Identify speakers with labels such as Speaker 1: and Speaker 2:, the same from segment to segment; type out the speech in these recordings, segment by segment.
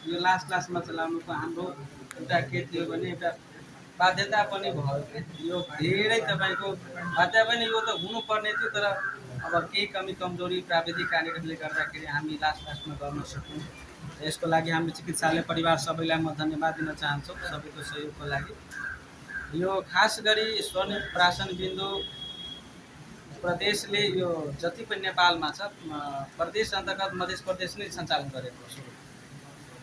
Speaker 1: यो लास्ट क्लासमा चलाउनुको हाम्रो एउटा के थियो भने एउटा बाध्यता पनि भयो कि यो धेरै तपाईँको बाध्य पनि यो त हुनुपर्ने थियो, तर अब केही कमी कमजोरी प्राविधिक कारणले गर्दाखेरि हामी लास्ट क्लासमा गर्न सक्यौँ। यसको लागि हामी चिकित्सालय परिवार सबैलाई म धन्यवाद दिन चाहन्छु सबैको सहयोगको लागि। यो खास गरी स्वर्ण प्राशन बिन्दु प्रदेशले यो जति पनि नेपालमा छ प्रदेश अन्तर्गत मध्य प्रदेश नै सञ्चालन गरेको हो।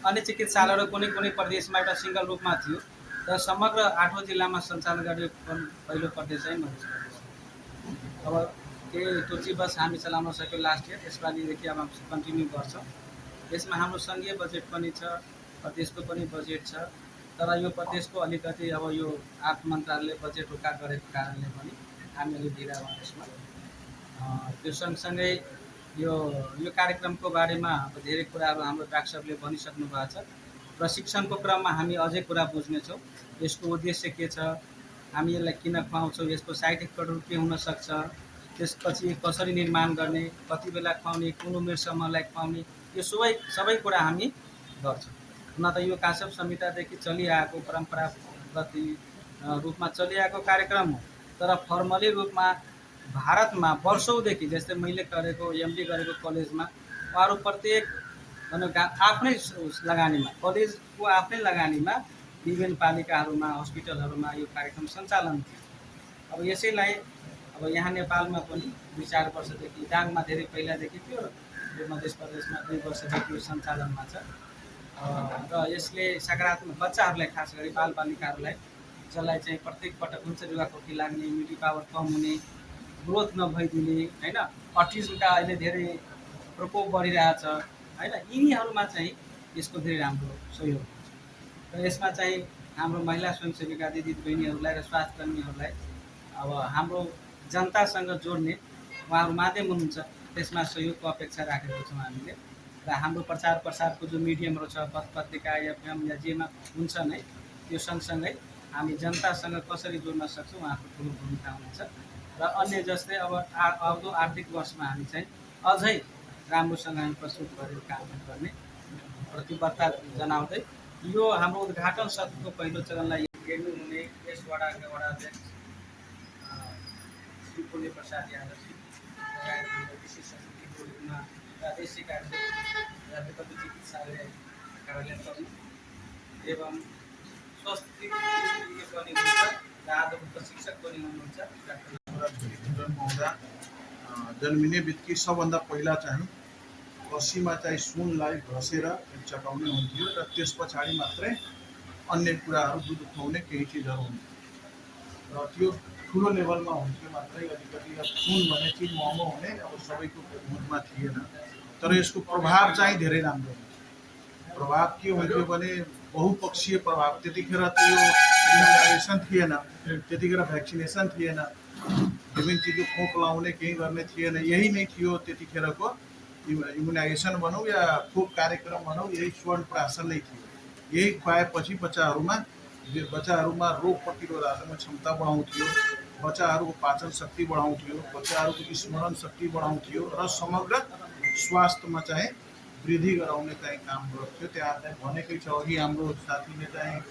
Speaker 1: अन्य चिकित्सालयहरू कुनै कुनै प्रदेशमा एउटा सिङ्गल रूपमा थियो, र समग्र 8 जिल्लामा सञ्चालन गरेको पहिलो प्रदेश चाहिँ मध्य प्रदेश। अब केही त्रुटिवश हामी चलाउन सक्यौँ लास्ट इयर, यसपालिदेखि अब हामी कन्टिन्यू गर्छौँ। यसमा हाम्रो सङ्घीय बजेट पनि छ, प्रदेशको पनि बजेट छ, तर यो प्रदेशको अलिकति अब यो 8 मन्त्रालयले बजेट रोका गरेको कारणले पनि हामी अलिक ढिला भयौँ यसमा। त्यो सँगसँगै यो कार्यक्रमको बारेमा अब धेरै कुराहरू हाम्रो डाक्टरले भनिसक्नु भएको छ। प्रशिक्षणको क्रममा हामी अझै कुरा बुझ्नेछौँ। यसको उद्देश्य के छ, हामी यसलाई किन खुवाउँछौँ, यसको साइड इफेक्टहरू के हुनसक्छ, त्यसपछि कसरी निर्माण गर्ने, कति बेला खुवाउने, कुन उमेरसम्मलाई खुवाउने, यो सबै कुरा हामी गर्छौँ। हुन त यो काश्यप संहितादेखि चलिआएको परम्परागत रूपमा चलिआएको कार्यक्रम हो, तर फर्मली रूपमा भारतमा वर्षौँदेखि, जस्तै मैले गरेको एमडी गरेको कलेजमा उहाँहरू प्रत्येक आफ्नै लगानीमा, कलेजको आफ्नै लगानीमा विभिन्न पालिकाहरूमा हस्पिटलहरूमा यो कार्यक्रम सञ्चालन थियो। अब यसैलाई अब यहाँ नेपालमा पनि 2-4 वर्षदेखि, डाङमा धेरै पहिलादेखि थियो, यो मध्य प्रदेशमा 2 वर्षदेखि यो सञ्चालनमा छ। र यसले सकारात्मक बच्चाहरूलाई, खास गरी बालबालिकाहरूलाई, जसलाई चाहिँ प्रत्येक पटक हुन्छ रुगाखोकी लाग्ने, इम्युनिटी पावर कम हुने, ग्रोथ नभइदिने होइन, अटिज्मका अहिले धेरै प्रकोप बढिरहेछ होइन, यिनीहरूमा चाहिँ यसको धेरै राम्रो सहयोग हुन्छ। र यसमा चाहिँ हाम्रो महिला स्वयंसेविका दिदी बहिनीहरूलाई र स्वास्थ्यकर्मीहरूलाई अब हाम्रो जनतासँग जोड्ने उहाँहरू माध्यम हुनुहुन्छ, त्यसमा सहयोगको अपेक्षा राखेको छौँ हामीले। र हाम्रो प्रचार प्रसारको जो मिडियमहरू छ, पत्रिका, एफएम या जेमा हुन्छ नै, त्यो सँगसँगै हामी जनतासँग कसरी जोड्न सक्छौँ उहाँको ठुलो भूमिका हुन्छ। र अन्य जस्तै अब आउँदो आर्थिक वर्षमा हामी चाहिँ अझै राम्रोसँग हामी प्रस्तुत गरेर काम गर्ने प्रतिबद्धता जनाउँदै यो हाम्रो उद्घाटन सत्रको पहिलो चरणलाई हेर्नु हुने यस वडाका वडा अध्यक्ष श्री पुण्य प्रसाद यादवजी, विशेष अतिथिको रूपमा प्रादेशिक आयुर्वेद चिकित्सालय कार्यालय प्रमुख एवं स्वास्थ्य पनि हुनुहुन्छ र आजको प्रशिक्षक पनि हुनुहुन्छ डाक्टर
Speaker 2: जन्मिने बित्तिकै सबभन्दा पहिला चाहिँ कसीमा चाहिँ सुनलाई घसेर चटाउने हुन्थ्यो र त्यस पछाडि मात्रै अन्य कुराहरू दुध खुवाउने केही चिजहरू हुन्थ्यो र त्यो ठुलो लेभलमा हुन्थ्यो मात्रै। अलिकति सुन भन्ने चिज महँगो हुने अब सबैको मुखमा थिएन, तर यसको प्रभाव चाहिँ धेरै राम्रो हुन्थ्यो। प्रभाव के हुन्थ्यो भने बहुपक्षीय प्रभाव। त्यतिखेर त यो इम्युनाइजेसन थिएन, त्यतिखेर भ्याक्सिनेसन थिएन, विभिन्न चिजको खोप लाउने केही गर्ने थिएन। यही नै थियो त्यतिखेरको इम्युनाइजेसन भनौँ या खोप कार्यक्रम भनौँ, यही स्वर्ण प्राशन नै थियो। यही खुवाएपछि बच्चाहरूमा रोग प्रतिरोधात्मक क्षमता बढाउँथ्यो, बच्चाहरूको पाचन शक्ति बढाउँथ्यो, बच्चाहरूको स्मरण शक्ति बढाउँथ्यो र समग्र स्वास्थ्यमा चाहिँ वृद्धि गराउने चाहिँ काम गर्थ्यो। त्यहाँ चाहिँ भनेकै छ, अघि हाम्रो साथीले चाहिँ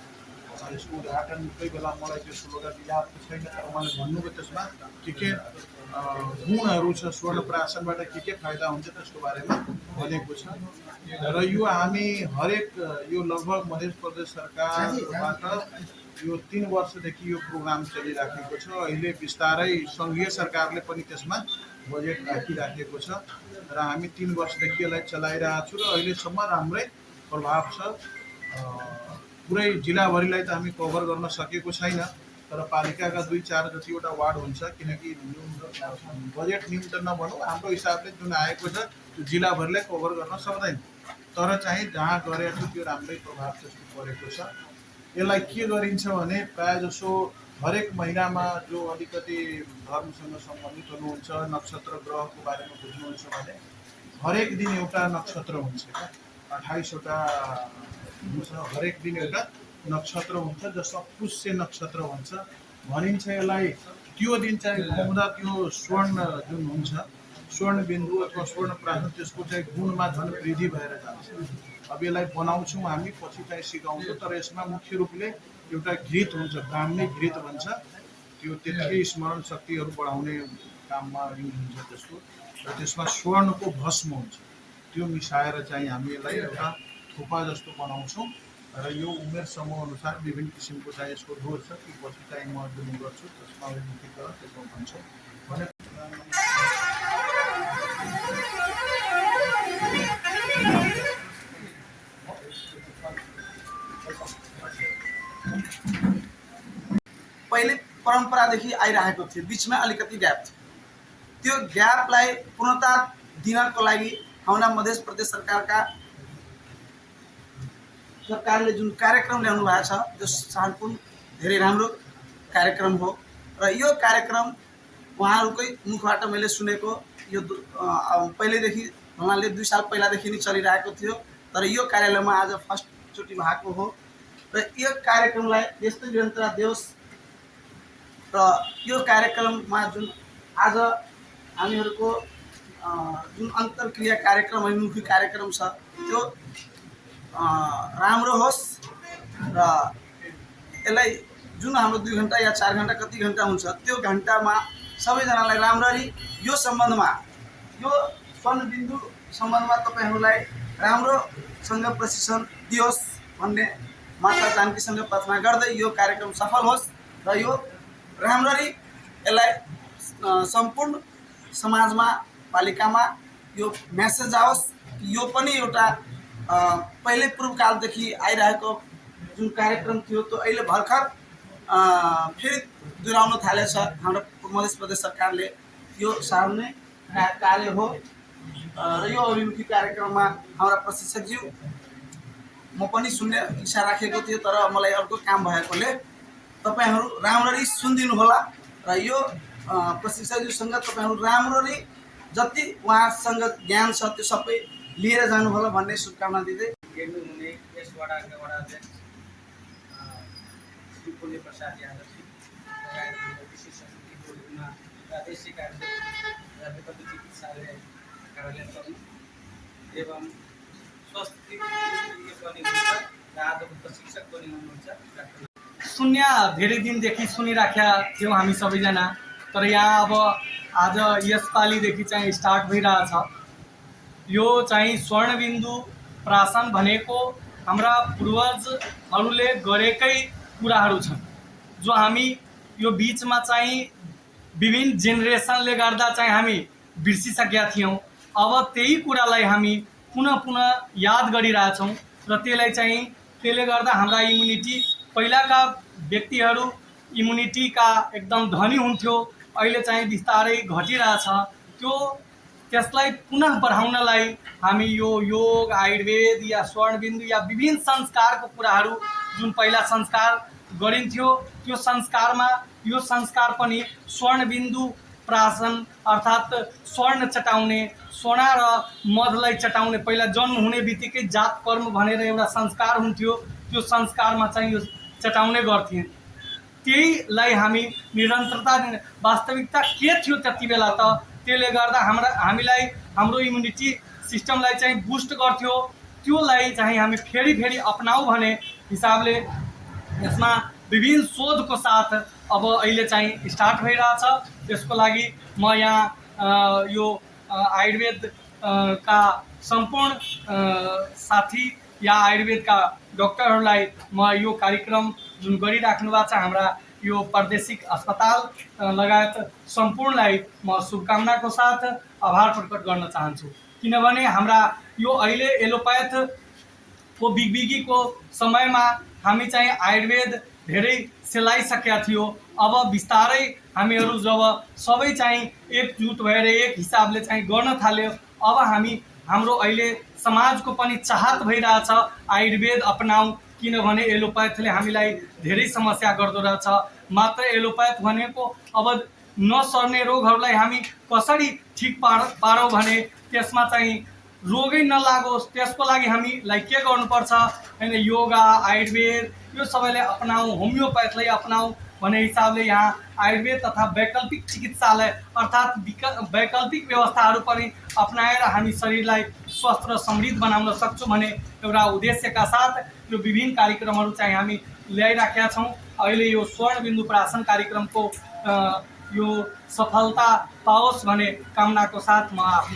Speaker 2: यसको उद्घाटनकै बेला मलाई त्यो स्लोगन याद छैन, तर उहाँले भन्नुभयो त्यसमा के गुणहरू छ, स्वर्ण प्राशनबाट के फाइदा हुन्छ त्यसको बारेमा भनेको छ। र यो हामी हरेक यो लगभग मध्य प्रदेश सरकारबाट यो 3 वर्षदेखि यो प्रोग्राम चलिराखेको छ। अहिले बिस्तारै सङ्घीय सरकारले पनि त्यसमा बजेट राखिराखेको छ र हामी 3 वर्षदेखि यसलाई चलाइरहेको छु र अहिलेसम्म राम्रै प्रभाव छ। पुरै जिल्लाभरिलाई त हामी कभर गर्न सकेको छैन, तर पालिकाका 2-4 जतिवटा वार्ड हुन्छ, किनकि बजेट न्यूनतम नभनौँ, हाम्रो हिसाबले जुन आएको छ त्यो जिल्लाभरिलाई कभर गर्न सक्दैन, तर चाहिँ जहाँ गरेको छु त्यो राम्रै प्रभाव त्यसको परेको छ। यसलाई के गरिन्छ भने प्रायः जसो हरेक महिनामा जो अलिकति धर्मसँग सम्बन्धित हुनुहुन्छ, नक्षत्र ग्रहको बारेमा बुझ्नुहुन्छ भने हरेक दिन एउटा नक्षत्र हुन्छ, 28वटा हुन्छ, हरेक दिन एउटा नक्षत्र हुन्छ जसमा पुष्य नक्षत्र भन्छ भनिन्छ। यसलाई त्यो दिन चाहिँ खुवाउँदा त्यो स्वर्ण जुन हुन्छ स्वर्ण बिन्दु अथवा स्वर्ण प्राशन त्यसको चाहिँ गुणमा झन् वृद्धि भएर जान्छ। अब यसलाई बनाउँछौँ हामी, पछि चाहिँ सिकाउँछौँ, तर यसमा मुख्य रूपले एउटा घृत हुन्छ, ब्राह्मणी घृत भन्छ, त्यो त्यतिकै स्मरण शक्तिहरू बढाउने काममा युज हुन्छ त्यसको। र त्यसमा स्वर्णको भस्म हुन्छ, त्यो मिसाएर चाहिँ हामी यसलाई एउटा थोपा जस्तो बनाउँछौँ। र यो उमेर समूह अनुसार विभिन्न किसिमको चाहिँ यसको डोज छ, त्यो पछि चाहिँ म जुन गर्छु त्यसमा त्यसमा भन्छौँ भने
Speaker 3: पहिले परम्परादेखि आइरहेको थियो, बिचमा अलिकति ग्याप थियो। त्यो ग्यापलाई पूर्णता दिनको लागि हाम्रा मध्य प्रदेश सरकारले जुन कार्यक्रम ल्याउनु भएको छ त्यो शान्तपूर्ण धेरै राम्रो कार्यक्रम हो। र यो कार्यक्रम उहाँहरूकै मुखबाट मैले सुनेको, यो पहिलेदेखि उहाँले 2 साल पहिलादेखि नै चलिरहेको थियो, तर यो कार्यालयमा आज फर्स्टचोटि भएको हो। र यो कार्यक्रमलाई यस्तै निरन्तरता दियोस्। र यो कार्यक्रममा जुन आज हामीहरूको जुन अन्तर्क्रिया कार्यक्रम अभिमुखी कार्यक्रम छ त्यो राम्रो होस्। र यसलाई जुन हाम्रो 2 घन्टा या 4 घन्टा कति घन्टा हुन्छ त्यो घन्टामा सबैजनालाई राम्ररी यो सम्बन्धमा, यो स्वर्णबिन्दु सम्बन्धमा तपाईँहरूलाई राम्रोसँग प्रशिक्षण दियोस् भन्ने माता जानकीसँग प्रार्थना गर्दै यो कार्यक्रम सफल होस्। र यो राम्ररी यसलाई सम्पूर्ण समाजमा पालिकामा यो मेसेज आओस् कि यो पनि एउटा पहिले पूर्वकालदेखि आइरहेको जुन कार्यक्रम थियो त्यो अहिले भर्खर फेरि दोहोऱ्याउन थालेछ। हाम्रो मध्य प्रदेश सरकारले यो सार्ने कार्य हो। र यो अभिमुखी कार्यक्रममा हाम्रा प्रशिक्षकज्यू म पनि सुन्ने इच्छा राखेको थियो, तर मलाई अर्को काम भएकोले तपाईँहरू राम्ररी सुनिदिनु होला। र यो प्रशिक्षकज्यूसँग तपाईँहरू राम्ररी जति उहाँसँग ज्ञान छ त्यो सबै लिएर जानु होला भन्ने शुभकामना दिँदै
Speaker 1: हेर्नु हुने यस वडाका वडा अध्यक्ष श्री पुण्य प्रसाद यादवजी लगायत हाम्रो विशेष अतिथिको रूपमा प्रादेशिक राज्यपति चिकित्सालय कार्यालय प्रमुख एवं स्वास्थ्य पनि हुनुहुन्छ र आजको प्रशिक्षक पनि हुनुहुन्छ डाक्टर शून्य धेरै दिनदेखि सुनिराखेका थियौँ हामी सबैजना। तर यहाँ अब आज यसपालिदेखि चाहिँ स्टार्ट भइरहेछ। यो चाहिँ स्वर्णबिन्दु प्राशन भनेको हाम्रा पूर्वजहरूले गरेकै कुराहरू छन्, जो हामी यो बिचमा चाहिँ विभिन्न जेनेरेसनले गर्दा चाहिँ हामी बिर्सिसकेका थियौँ। अब त्यही कुरालाई हामी पुनः याद गरिरहेछौँ र त्यसले गर्दा हाम्रा इम्युनिटी, पहिलाका व्यक्तिहरू इम्युनिटीका एकदम धनी हुन्थ्यो, अहिले चाहिँ बिस्तारै घटिरहेछ। त्यसलाई पुनः बढाउनलाई हामी यो योग, आयुर्वेद या स्वर्णबिन्दु या विभिन्न संस्कारको कुराहरू जुन पहिला संस्कार गरिन्थ्यो त्यो संस्कारमा यो संस्कार पनि स्वर्णबिन्दु प्राशन अर्थात् स्वर्ण चटाउने, सोना र मधलाई चटाउने, पहिला जन्म हुने बित्तिकै जात कर्म भनेर एउटा संस्कार हुन्थ्यो, त्यो संस्कारमा चाहिँ यो चटाउने गर्थे। त्यहीलाई हामी निरन्तरता दिने, वास्तविकता के थियो त्यति बेला त त्यसले गर्दा हामीलाई हाम्रो इम्युनिटी सिस्टमलाई चाहिँ बुस्ट गर्थ्यो। त्योलाई चाहिँ हामी फेरि अपनाऊ भने हिसाबले यसमा विभिन्न शोधको साथ अब अहिले चाहिँ स्टार्ट भइरहेछ। त्यसको लागि म यहाँ यो आयुर्वेद का सम्पूर्ण साथी या आयुर्वेदका डॉक्टरहरूलाई म यो कार्यक्रम जुन गरिराख्नु भएको छ हाम्रा यो प्रादेशिक अस्पताल लगायत सम्पूर्णलाई म शुभकामनाको साथ आभार प्रकट गर्न चाहन्छु। किनभने हाम्रा यो अहिले एलोप्याथको बिगबिगीको समयमा हामी चाहिँ आयुर्वेद धेरै सेलाइसकेका थियो। अब बिस्तारै हामीहरू जब सबै चाहिँ एकजुट भएर एक हिसाबले चाहिँ गर्न थाल्यो, अब हाम्रो अहिले समाजको पनि चाहत भइरहेछ आयुर्वेद अपनाऊ। किनभने एलोप्याथले हामीलाई धेरै समस्या गर्दो रहेछ। मात्र एलोप्याथ भनेको अब नसर्ने रोगहरूलाई हामी कसरी ठिक पारौँ भने त्यसमा चाहिँ
Speaker 4: रोगै नलागोस् त्यसको लागि हामीलाई के गर्नुपर्छ हैन, योगा आयुर्वेद यो सबैले अपनाऊ, होमियोप्याथीलाई अपनाऊ भन्ने हिसाबले यहाँ आयुर्वेद तथा वैकल्पिक चिकित्सालय अर्थात् वैकल्पिक व्यवस्थाहरू पनि अपनाएर हामी शरीरलाई स्वस्थ र समृद्ध बनाउन सक्छौँ भन्ने एउटा उद्देश्यका साथ यो विभिन्न कार्यक्रमहरू चाहिँ हामी ल्याइराखेका छौँ। अहिले यो स्वर्णबिन्दु प्राशन कार्यक्रमको यो सफलता पाओस् भन्ने कामनाको साथ म आफ्नो